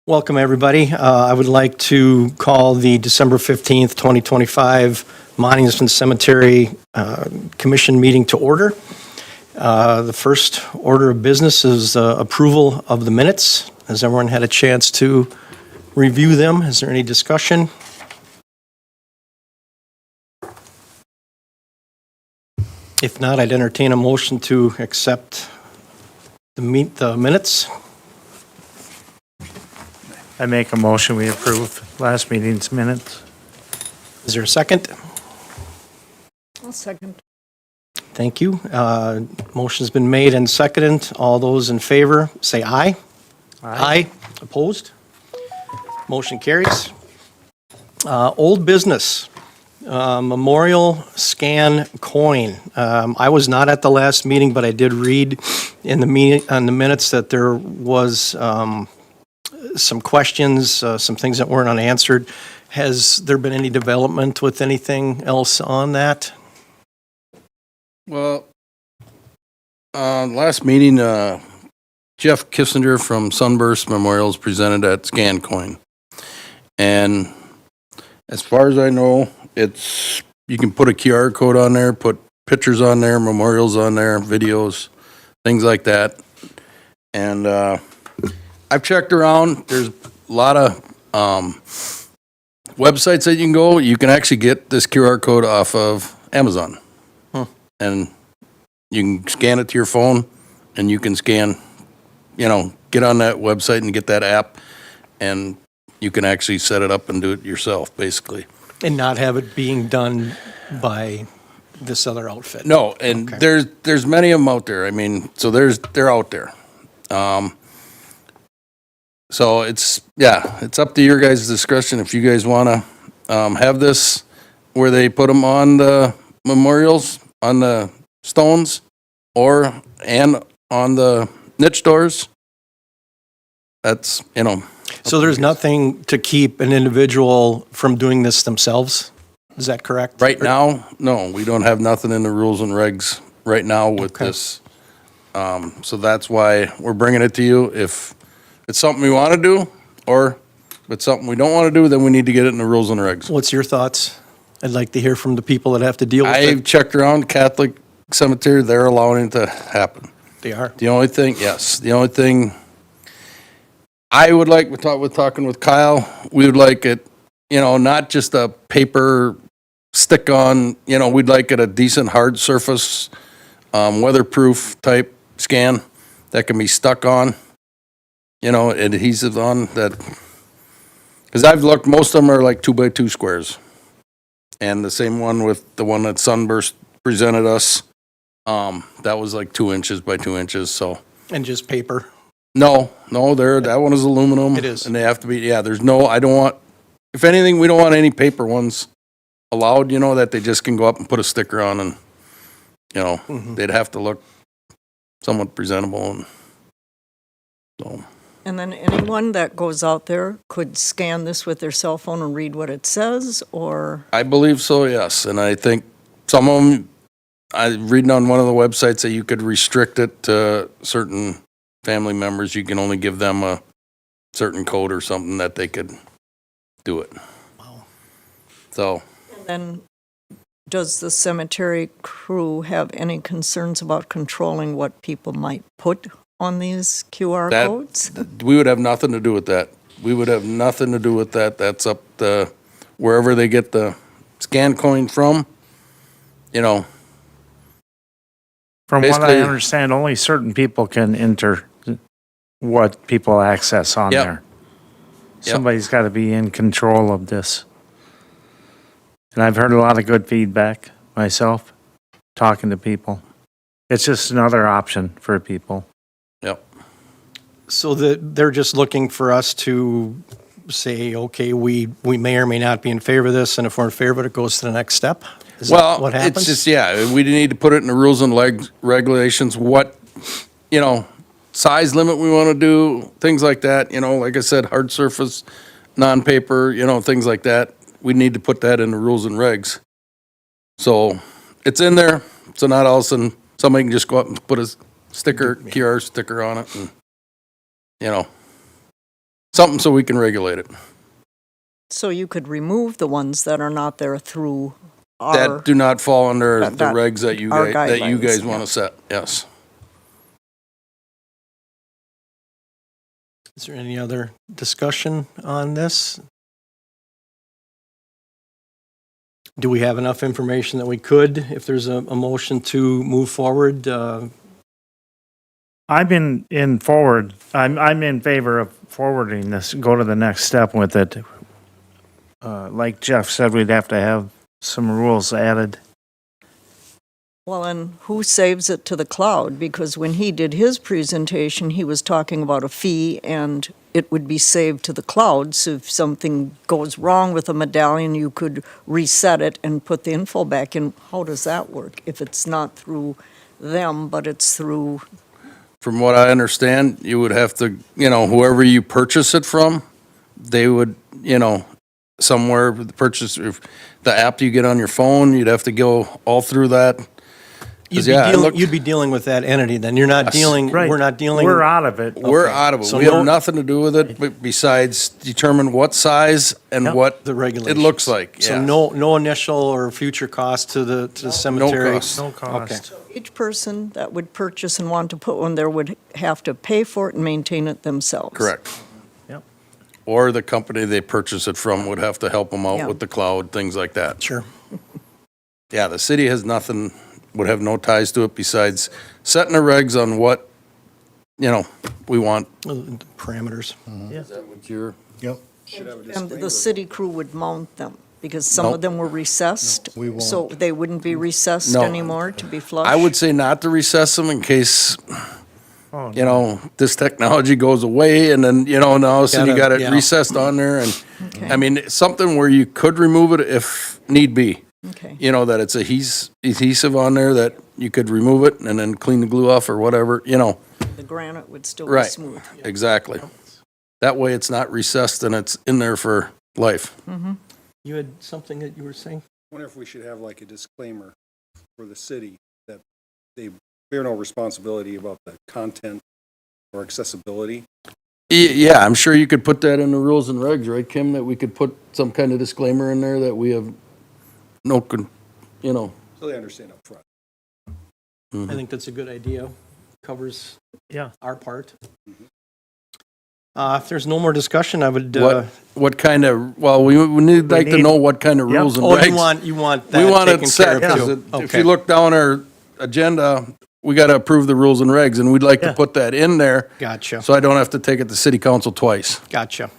Welcome, everybody. I would like to call the December 15th, 2025 Monument Cemetery Commission meeting to order. The first order of business is approval of the minutes. Has everyone had a chance to review them? Is there any discussion? If not, I'd entertain a motion to accept the minutes. I make a motion, we approve last meeting's minutes. Is there a second? I'll second. Thank you. Motion's been made and seconded. All those in favor, say aye. Aye. Opposed? Motion carries. Old business, memorial scan coin. I was not at the last meeting, but I did read in the minutes that there was some questions, some things that weren't unanswered. Has there been any development with anything else on that? Well, last meeting, Jeff Kissinger from Sunburst Memorials presented at ScanCoin. And as far as I know, you can put a QR code on there, put pictures on there, memorials on there, videos, things like that. And I've checked around. There's a lot of websites that you can go. You can actually get this QR code off of Amazon. And you can scan it to your phone, and you can scan, get on that website and get that app, and you can actually set it up and do it yourself, basically. And not have it being done by this other outfit? No, and Okay. there's many of them out there. I mean, so they're out there. So it's up to your guys' discretion if you guys want to have this where they put them on the memorials, on the stones, and on the niche doors. That's, So there's nothing to keep an individual from doing this themselves? Is that correct? right now, no, we don't have nothing in the rules and regs right now with Okay. this. So that's why we're bringing it to you. If it's something we want to do, or if it's something we don't want to do, then we need to get it in the rules and regs. What's your thoughts? I'd like to hear from the people that have to deal with I've it. checked around Catholic Cemetery, they're allowing it to happen. They are. The only thing I would like, with talking with Kyle, we would like it, not just a paper stick on, we'd like it a decent hard surface, weatherproof type scan that can be stuck on, adhesive on that. Because I've looked, most of them are like 2x2 squares. And the same one with the one that Sunburst presented us, that was like 2 inches by 2 inches, so. And just paper? No, that one is aluminum. It is. And they have to be, if anything, we don't want any paper ones allowed, that they just can go up and put a sticker on and, they'd have to look somewhat presentable and so. And then anyone that goes out there could scan this with their cell phone and read what it says, or? I believe so, yes. And I think some of them, I'm reading on one of the websites that you could restrict it to certain family members. You can only give them a certain code or something that they could do it. Wow. So, Then, does the cemetery crew have any concerns about controlling what people might put on these QR That- codes? we would have nothing to do with that. We would have nothing to do with that. That's up to wherever they get the scan coin from, From what I Basically- understand, only certain people can enter what people access on Yep. there. Yep. Somebody's got to be in control of this. And I've heard a lot of good feedback myself, talking to people. It's just another option for people. Yep. So they're just looking for us to say, okay, we may or may not be in favor of this, and if we're in favor of it, it goes to the next step? Is that Well, what happens? it's just, we need to put it in the rules and regulations, what, size limit we want to do, things like that, like I said, hard surface, non-paper, things like that. We need to put that in the rules and regs. So it's in there, so not all of a sudden, somebody can just go up and put a sticker, QR sticker on it and, something so we can regulate it. So you could remove the ones that are not there through our, That do not fall under the that- regs that you our guys, guidelines, want yeah. to set, yes. Is there any other discussion on this? Do we have enough information that we could, if there's a motion to move forward? I'm in favor of forwarding this, go to the next step with it. Like Jeff said, we'd have to have some rules added. well, and who saves it to the cloud? Because when he did his presentation, he was talking about a fee and it would be saved to the cloud. So if something goes wrong with a medallion, you could reset it and put the info back in. How does that work? If it's not through them, but it's through, From what I understand, you would have to, whoever you purchase it from, they would, somewhere purchase, if the app you get on your phone, you'd have to go all through that. You'd 'Cause, be yeah, I dealing, looked- you'd be dealing with that entity then. You're not Yes. dealing, Right. we're not dealing. We're out of it. We're Okay. out of it. So We no- have nothing to do with it, but besides determine what size and Yep. what The it regulations. looks like, So yeah. no initial or future cost to the cemetery? cost. No cost. each person that would purchase and want to put one there would have to pay for it and maintain it themselves. Correct. Yep. Or the company they purchase it from would have to help them out Yeah. with the cloud, things like that. Sure. Yeah, the city has nothing, would have no ties to it besides setting the regs on what, we want. Parameters. Yeah. Is that what you're? And the city crew would mount them, because some of Nope. them were recessed. we won't. So they wouldn't be recessed No. anymore to be flush? I would say not to recess them in case, Oh, this technology goes away and then, now so you got Gotta- it yeah. recessed on there and, Okay. I mean, something where you could remove it if need be. Okay. That it's adhesive on there that you could remove it and then clean the glue off or whatever, The granite would still be Right. smooth. exactly. That way it's not recessed and it's in there for life. You had something that you were saying? Wonder if we should have like a disclaimer for the city that they bear no responsibility about the content or accessibility. Yeah, I'm sure you could put that in the rules and regs, right, Kim, that we could put some kind of disclaimer in there that we have no, So they understand up front. I think that's a good idea. Covers yeah. our part. If there's no more discussion, I would, what kind of, well, we need like to need- know what kind of Yep. rules and oh, regs. you want We that want taken it set, care of because too? if Okay. you look down our agenda, we got to approve the rules and regs, and we'd like to Yeah. put that in there, Gotcha, so I don't have to take it to city council twice. gotcha.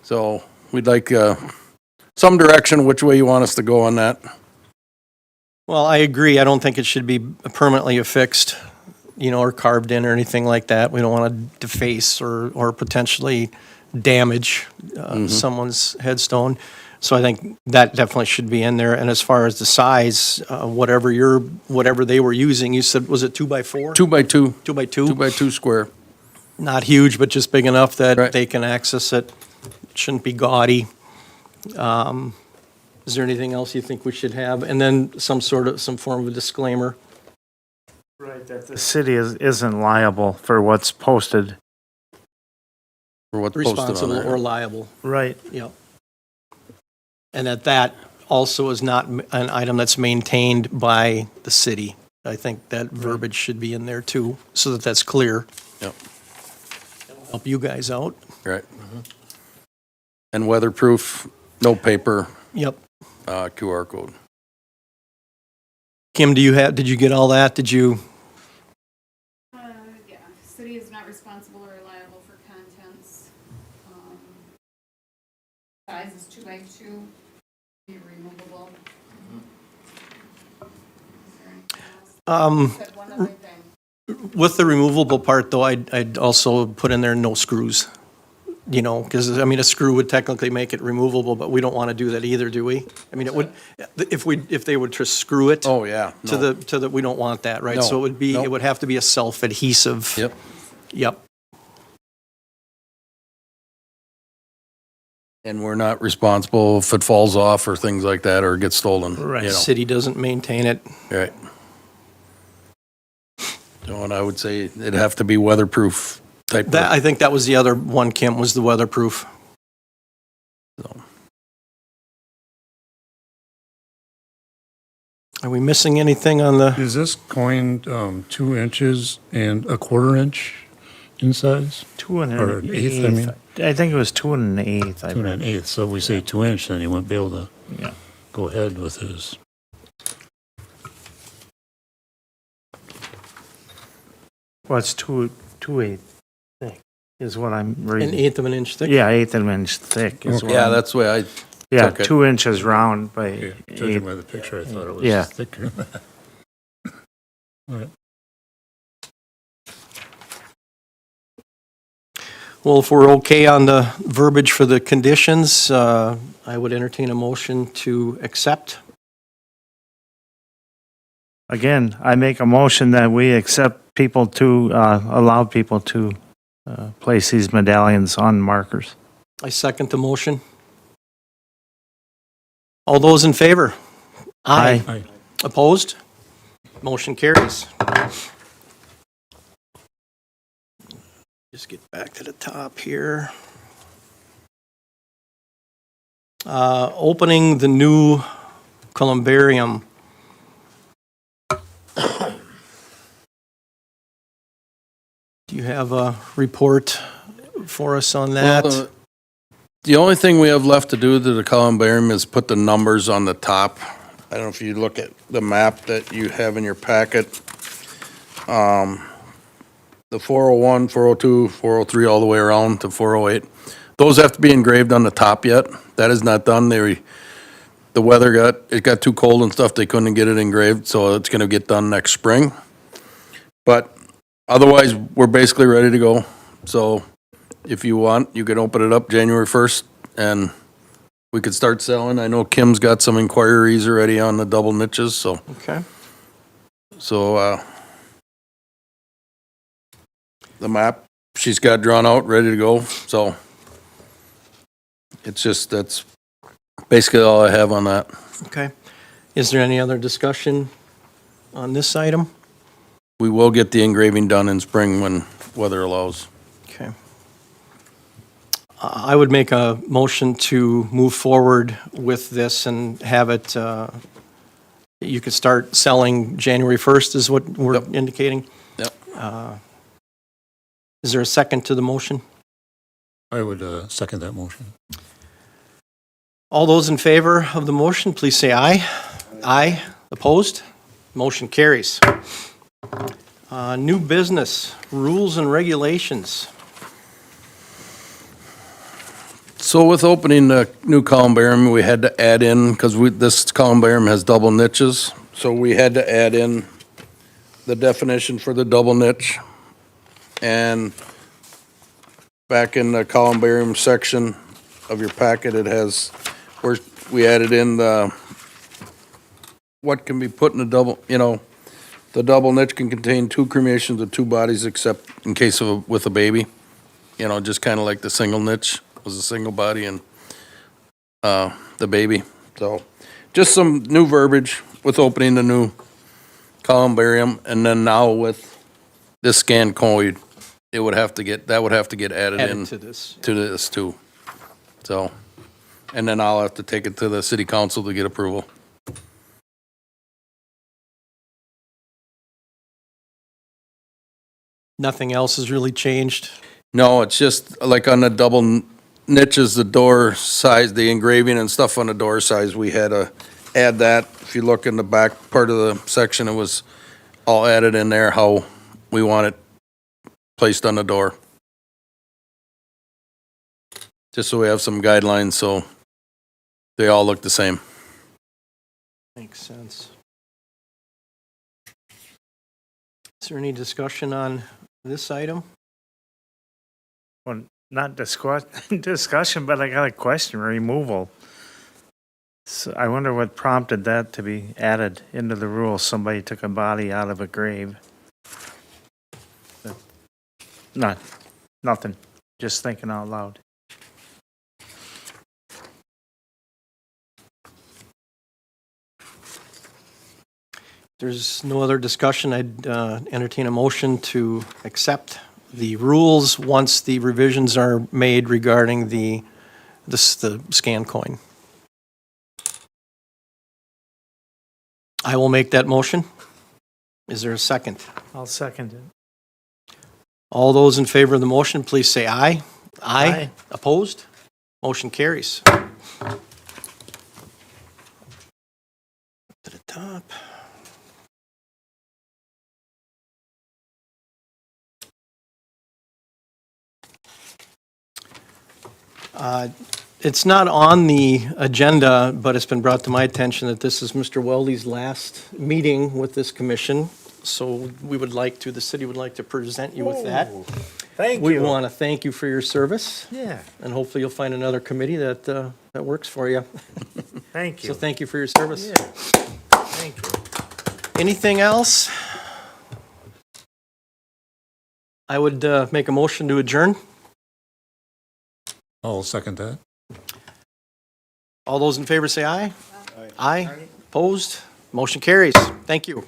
So we'd like, some direction, which way you want us to go on that. Well, I agree. I don't think it should be permanently affixed, or carved in or anything like that. We don't want to deface or potentially damage someone's headstone. So I think that definitely should be in there. And as far as the size, whatever they were using, you said, was it 2x4? 2x2, 2x2? 2x2 square. Not huge, but just big enough that Right. they can access it. It shouldn't be gaudy. Is there anything else you think we should have? And then some form of a disclaimer. Right, that the city isn't liable for what's posted. For what's posted on Responsible or there. liable, Right. yep. And that also is not an item that's maintained by the city. I think that verbiage should be in there too, so that that's clear. Yep. Help you guys out. Right. And weatherproof, no paper, Yep. QR code. Kim, did you get all that? Did you? Yeah, city is not responsible or liable for contents. Size is 2x2, be removable. Is there anything else? Said one other thing. With the removable part, though, I'd also put in there no screws. Because, a screw would technically make it removable, but we don't want to do that either, do we? I mean, it would, if they would just screw it Oh, yeah. to no. the, we don't want that, right? No, So it nope. would have to be a self-adhesive. Yep. Yep. And we're not responsible if it falls off or things like that or gets stolen. Right. City doesn't maintain it. Right. So, and I would say it'd have to be weatherproof type That, of, I think that was the other one, Kim, was the weatherproof. Are we missing anything on the, Is this coin 2 inches and a quarter inch in size? 2 and Or an an eighth, I mean. I think it was 2 and an eighth. 2 and an eighth, so if we say 2 inch, then he wouldn't be able to Yeah. go ahead with his. Well, it's 2/8 thick is what I'm an reading. eighth of an inch thick? Yeah, eighth of an inch thick is what yeah, I'm- that's the way I, Yeah, took it. 2 inches round by Okay, judging eight. by the picture, I thought it was Yeah. thicker. All right. Well, if we're okay on the verbiage for the conditions, I would entertain a motion to accept. Again, I make a motion that we accept people to, allow people to place these medallions on markers. I second the motion. All those in favor? Aye. Aye. Opposed? Motion carries. Just get back to the top here. Opening the new columbarium. Do you have a report for us on that? Well, the only thing we have left to do to the columbarium is put the numbers on the top. I don't know if you look at the map that you have in your packet. The 401, 402, 403, all the way around to 408. Those have to be engraved on the top yet. That is not done. The weather it got too cold and stuff, they couldn't get it engraved, so it's gonna get done next spring. But otherwise, we're basically ready to go. So if you want, you can open it up January 1st and we could start selling. I know Kim's got some inquiries already on the double niches, so, Okay. the map, she's got drawn out, ready to go, so that's basically all I have on that. Okay. Is there any other discussion on this item? We will get the engraving done in spring when weather allows. Okay. I would make a motion to move forward with this and have it, you could start selling January 1st is what we're Yep. indicating? Yep. Is there a second to the motion? I would second that motion. All those in favor of the motion, please say aye. Aye. Opposed? Motion carries. New business, rules and regulations. So with opening the new columbarium, we had to add in, because this columbarium has double niches, so we had to add in the definition for the double niche. And back in the columbarium section of your packet, it has, where we added in what can be put in a double, the double niche can contain 2 cremations of 2 bodies except in case of, with a baby. Just kind of like the single niche was a single body and the baby. So just some new verbiage with opening the new columbarium, and then now with this scan code, that would have to get added in Added to this. to this too. So, and then I'll have to take it to the city council to get approval. Nothing else has really changed. No, it's just like on the double niches, the door size, the engraving and stuff on the door size, we had to add that. If you look in the back part of the section, it was all added in there, how we want it placed on the door. Just so we have some guidelines, so they all look the same. Makes sense. Is there any discussion on this item? Well, not discussion, but I got a question, removal. So I wonder what prompted that to be added into the rules. Somebody took a body out of a grave. Nothing, just thinking out loud. There's no other discussion. I'd entertain a motion to accept the rules once the revisions are made regarding the scan coin. I will make that motion. Is there a second? I'll second it. All those in favor of the motion, please say aye. Aye. Opposed? Motion carries. To the top. It's not on the agenda, but it's been brought to my attention that this is Mr. Weldy's last meeting with this commission. So we would like to, the city would like to present you with that. Thank We you. want to thank you for your service, Yeah, and hopefully you'll find another committee that works for you. thank So you. thank you for your service. Yeah, thank you. Anything else? I would make a motion to adjourn. I'll second that. All those in favor say aye. Aye. Opposed? Motion carries. Thank you.